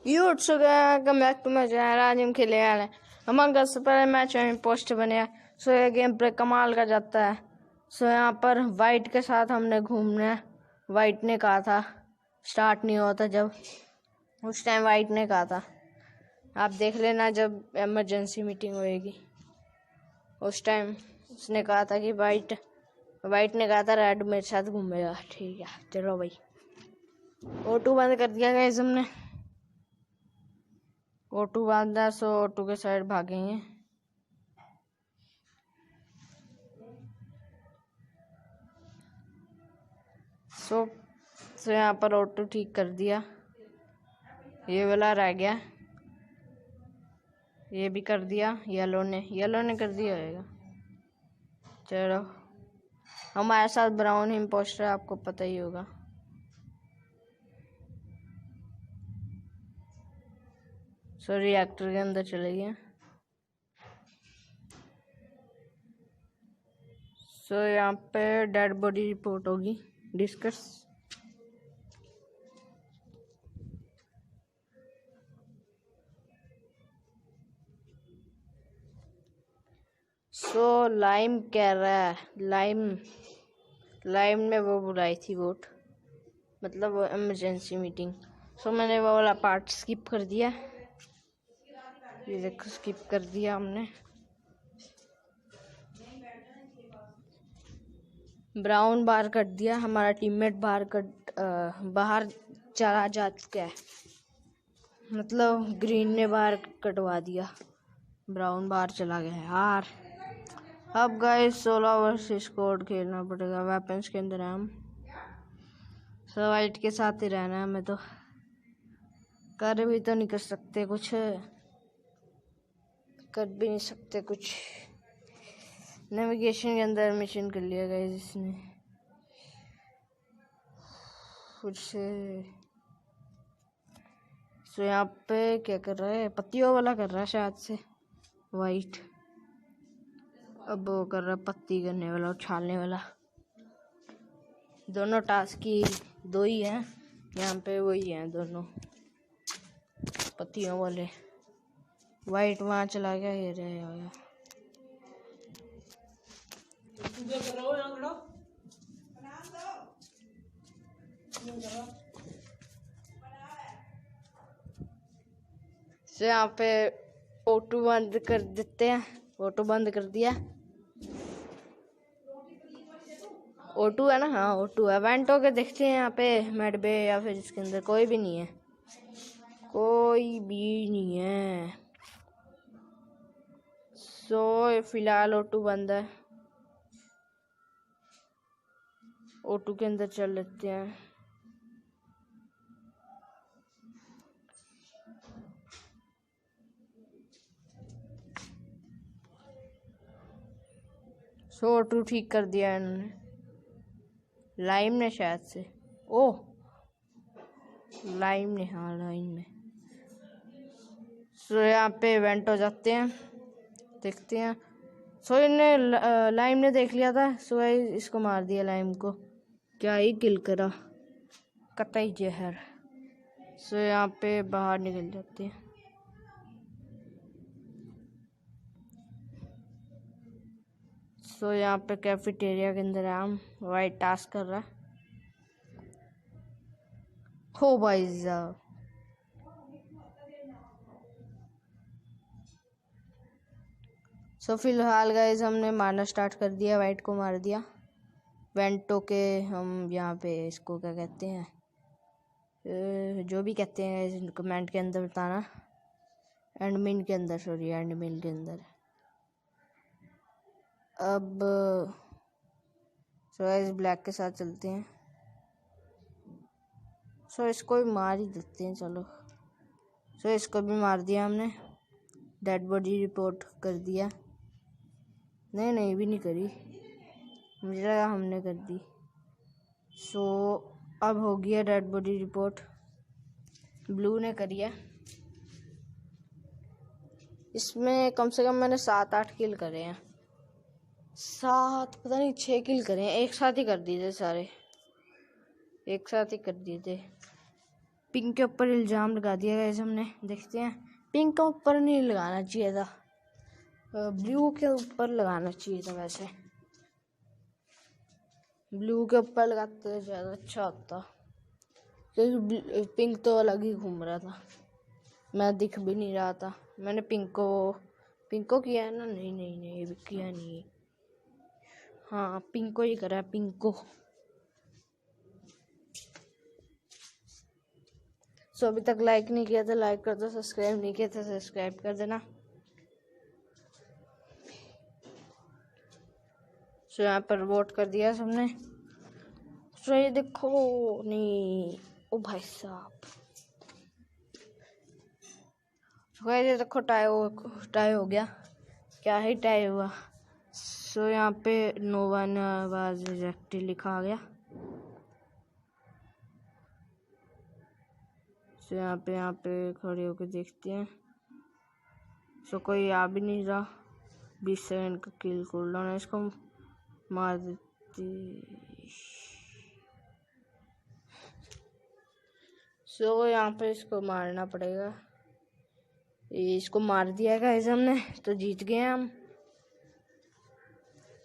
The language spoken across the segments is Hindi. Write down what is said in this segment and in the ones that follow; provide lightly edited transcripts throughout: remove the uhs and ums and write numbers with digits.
यूट सो गया कम बैक टू मैच आज हम खेले आ रहे अमंग अस से पहले मैच में पोस्ट बने। सो ये गेम पे कमाल का जाता है। सो यहाँ पर वाइट के साथ हमने घूमना है। वाइट ने कहा था स्टार्ट नहीं होता, जब उस टाइम वाइट ने कहा था, आप देख लेना जब इमरजेंसी मीटिंग होएगी उस टाइम उसने कहा था कि वाइट ने कहा था रेड मेरे साथ घूमेगा। ठीक है चलो भाई, O2 बंद कर दिया गाइस हमने। O2 बांधा, सो O2 के साइड भागेंगे। सो यहाँ पर O2 ठीक कर दिया, ये वाला रह गया, ये भी कर दिया, येलो ने कर दिया होगा। चलो हमारे साथ ब्राउन इम्पोस्टर, आपको पता ही होगा। सो रिएक्टर के अंदर चले गए। सो यहाँ पे डेड बॉडी रिपोर्ट होगी, डिस्कस। सो लाइम कह रहा है, लाइम ने वो बुलाई थी वोट, मतलब वो इमरजेंसी मीटिंग। सो मैंने वो वाला पार्ट स्किप कर दिया, ये देखो स्किप कर दिया हमने। ब्राउन बाहर कर दिया, हमारा टीममेट बाहर चला जा चुका है, मतलब ग्रीन ने बाहर कटवा दिया, ब्राउन बाहर चला गया है यार। अब गाइस 16 वर्सेस स्क्वाड खेलना पड़ेगा। वेपन्स के अंदर हम सब वाइट के साथ ही रहना है हमें, तो कर भी तो नहीं कर सकते कुछ, कर भी नहीं सकते कुछ। नेविगेशन के अंदर मिशन कर लिया गाइस इसने कुछ। सो यहाँ पे क्या कर रहा है, पत्तियों वाला कर रहा है शायद से वाइट। अब वो कर रहा है पत्ती करने वाला, उछालने वाला। दोनों टास्क की दो ही हैं यहाँ पे, वही हैं दोनों पत्तियों वाले। वाइट वहाँ चला गया, ये रहे आया। तो यहाँ पे O2 बंद कर देते हैं, O2 बंद कर दिया। O2 है ना, हाँ O2 है। वेंट होके देखते हैं यहाँ पे मेड बे या फिर इसके अंदर कोई भी नहीं है, कोई भी नहीं है। सो फिलहाल O2 बंद है, O2 के अंदर चल लेते हैं। सो O2 ठीक कर दिया इन्होंने, लाइम ने शायद से, ओह लाइम ने, हाँ लाइम ने। सो यहाँ पे इवेंट हो जाते हैं, देखते हैं। सो इन्हें लाइम ने देख लिया था, सो इसको मार दिया लाइम को, क्या ही किल करा, कतई जहर। सो यहाँ पे बाहर निकल जाते हैं। सो यहाँ पे कैफेटेरिया के अंदर हम वाइट टास्क कर रहा है। हो भाई साहब, सो फिलहाल गाइस हमने मारना स्टार्ट कर दिया, वाइट को मार दिया। वेंटो के हम यहाँ पे इसको क्या कहते हैं, जो भी कहते हैं कमेंट के अंदर बताना। एडमिन के अंदर, सॉरी एडमिन के अंदर। अब सो गाइस ब्लैक के साथ चलते हैं। सो इसको भी मार ही देते हैं, चलो। सो इसको भी मार दिया हमने, डेड बॉडी रिपोर्ट कर दिया। नहीं भी नहीं करी, मुझे लगा हमने कर दी। सो अब हो गया डेड बॉडी रिपोर्ट, ब्लू ने करी है। इसमें कम से कम मैंने 7-8 किल करे हैं, 7 पता नहीं 6 किल करे हैं, एक साथ ही कर दिए थे सारे, एक साथ ही कर दिए थे। पिंक के ऊपर इल्ज़ाम लगा दिया गाइस हमने। देखते हैं, पिंक के ऊपर नहीं लगाना चाहिए था, ब्लू के ऊपर लगाना चाहिए था। वैसे ब्लू के ऊपर लगाते तो ज़्यादा अच्छा होता, क्योंकि पिंक तो अलग ही घूम रहा था, मैं दिख भी नहीं रहा था। मैंने पिंक को किया है ना? नहीं नहीं नहीं, किया नहीं। हाँ, पिंक को ही करा है, पिंक को। सो अभी तक लाइक नहीं किया था लाइक कर दो, सब्सक्राइब नहीं किया था सब्सक्राइब कर देना। सो यहाँ पर वोट कर दिया सबने। सो ये देखो, नहीं, ओ भाई साहब, ये देखो टाई हो गया। क्या ही टाई हुआ। सो यहाँ पे नो वन वाज रिजेक्टेड लिखा आ गया। सो यहाँ पे खड़े होकर देखते हैं। सो कोई आ भी नहीं रहा। 20 सेकंड का किल कूलडाउन है, इसको मार देती। सो यहाँ पे इसको मारना पड़ेगा। इसको मार दिया गाइस हमने, तो जीत गए हम।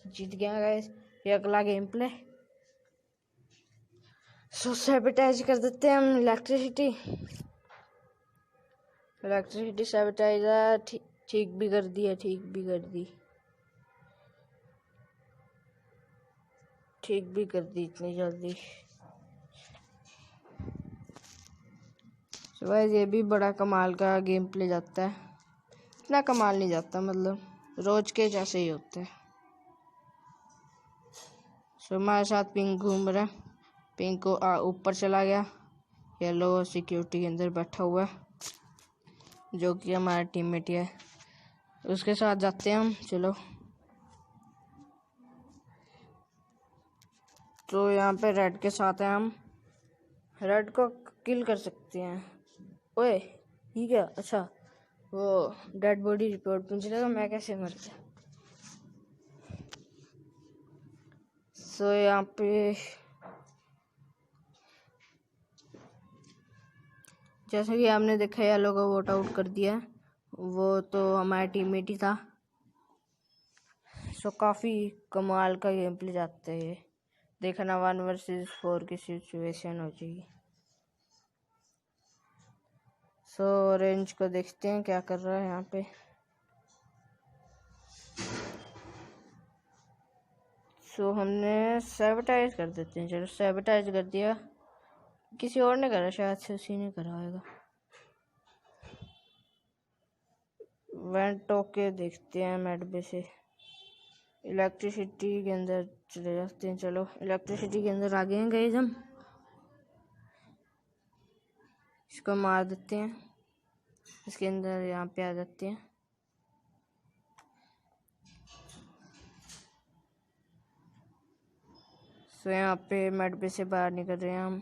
जीत गया गाइस। ये अगला गेम प्ले। सो सैबोटाइज कर देते हैं हम इलेक्ट्रिसिटी सैबोटाइजर। ठीक भी कर दी है, ठीक भी कर दी इतनी जल्दी। सो गाइस ये भी बड़ा कमाल का गेम प्ले जाता है। इतना कमाल नहीं जाता, मतलब रोज के जैसे ही होते हैं। सो हमारे साथ पिंक घूम रहा है। पिंक को ऊपर चला गया। येलो सिक्योरिटी के अंदर बैठा हुआ है, जो कि हमारा टीममेट है। उसके साथ जाते हैं हम। चलो, तो यहाँ पे रेड के साथ हैं हम। रेड को किल कर सकते हैं। ओए, ये क्या? अच्छा, वो डेड बॉडी रिपोर्ट मुझे लगा मैं कैसे मर गया। सो यहाँ पे जैसे कि आपने देखा, येलो को वोट आउट कर दिया। वो तो हमारा टीममेट ही था। सो काफ़ी कमाल का गेम प्ले जाता है। देखना 1 वर्सेस 4 की सिचुएशन हो जाएगी। सो ऑरेंज को देखते हैं क्या कर रहा है यहाँ पे। सो हमने सैबोटाइज कर देते हैं। चलो, सैबोटाइज कर दिया। किसी और ने करा, शायद से उसी ने करा होगा। वेंट होके देखते हैं मैड से। इलेक्ट्रिसिटी के अंदर चले जाते हैं। चलो, इलेक्ट्रिसिटी के अंदर आ गए हैं गाइस हम। इसको मार देते हैं। इसके अंदर यहाँ पे आ जाते हैं। सो यहाँ पे मैड से बाहर निकल रहे हैं हम।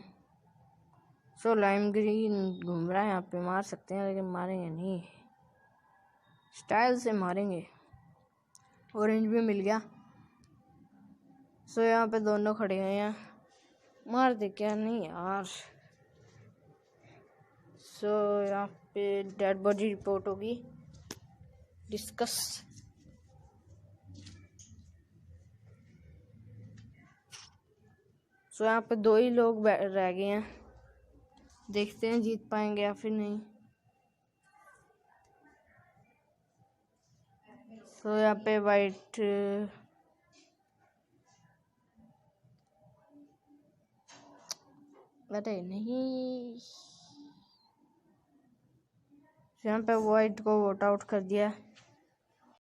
सो लाइम ग्रीन घूम रहा है यहाँ पे। मार सकते हैं, लेकिन मारेंगे नहीं, स्टाइल से मारेंगे। ऑरेंज भी मिल गया। सो यहाँ पे दोनों खड़े हुए हैं। मार दे क्या? नहीं यार। सो यहाँ पे डेड बॉडी रिपोर्ट होगी। डिस्कस। सो यहाँ पे 2 ही लोग रह गए हैं। देखते हैं जीत पाएंगे या फिर नहीं। सो यहाँ पे वाइट अरे नहीं, यहाँ पे वाइट को वोट आउट कर दिया।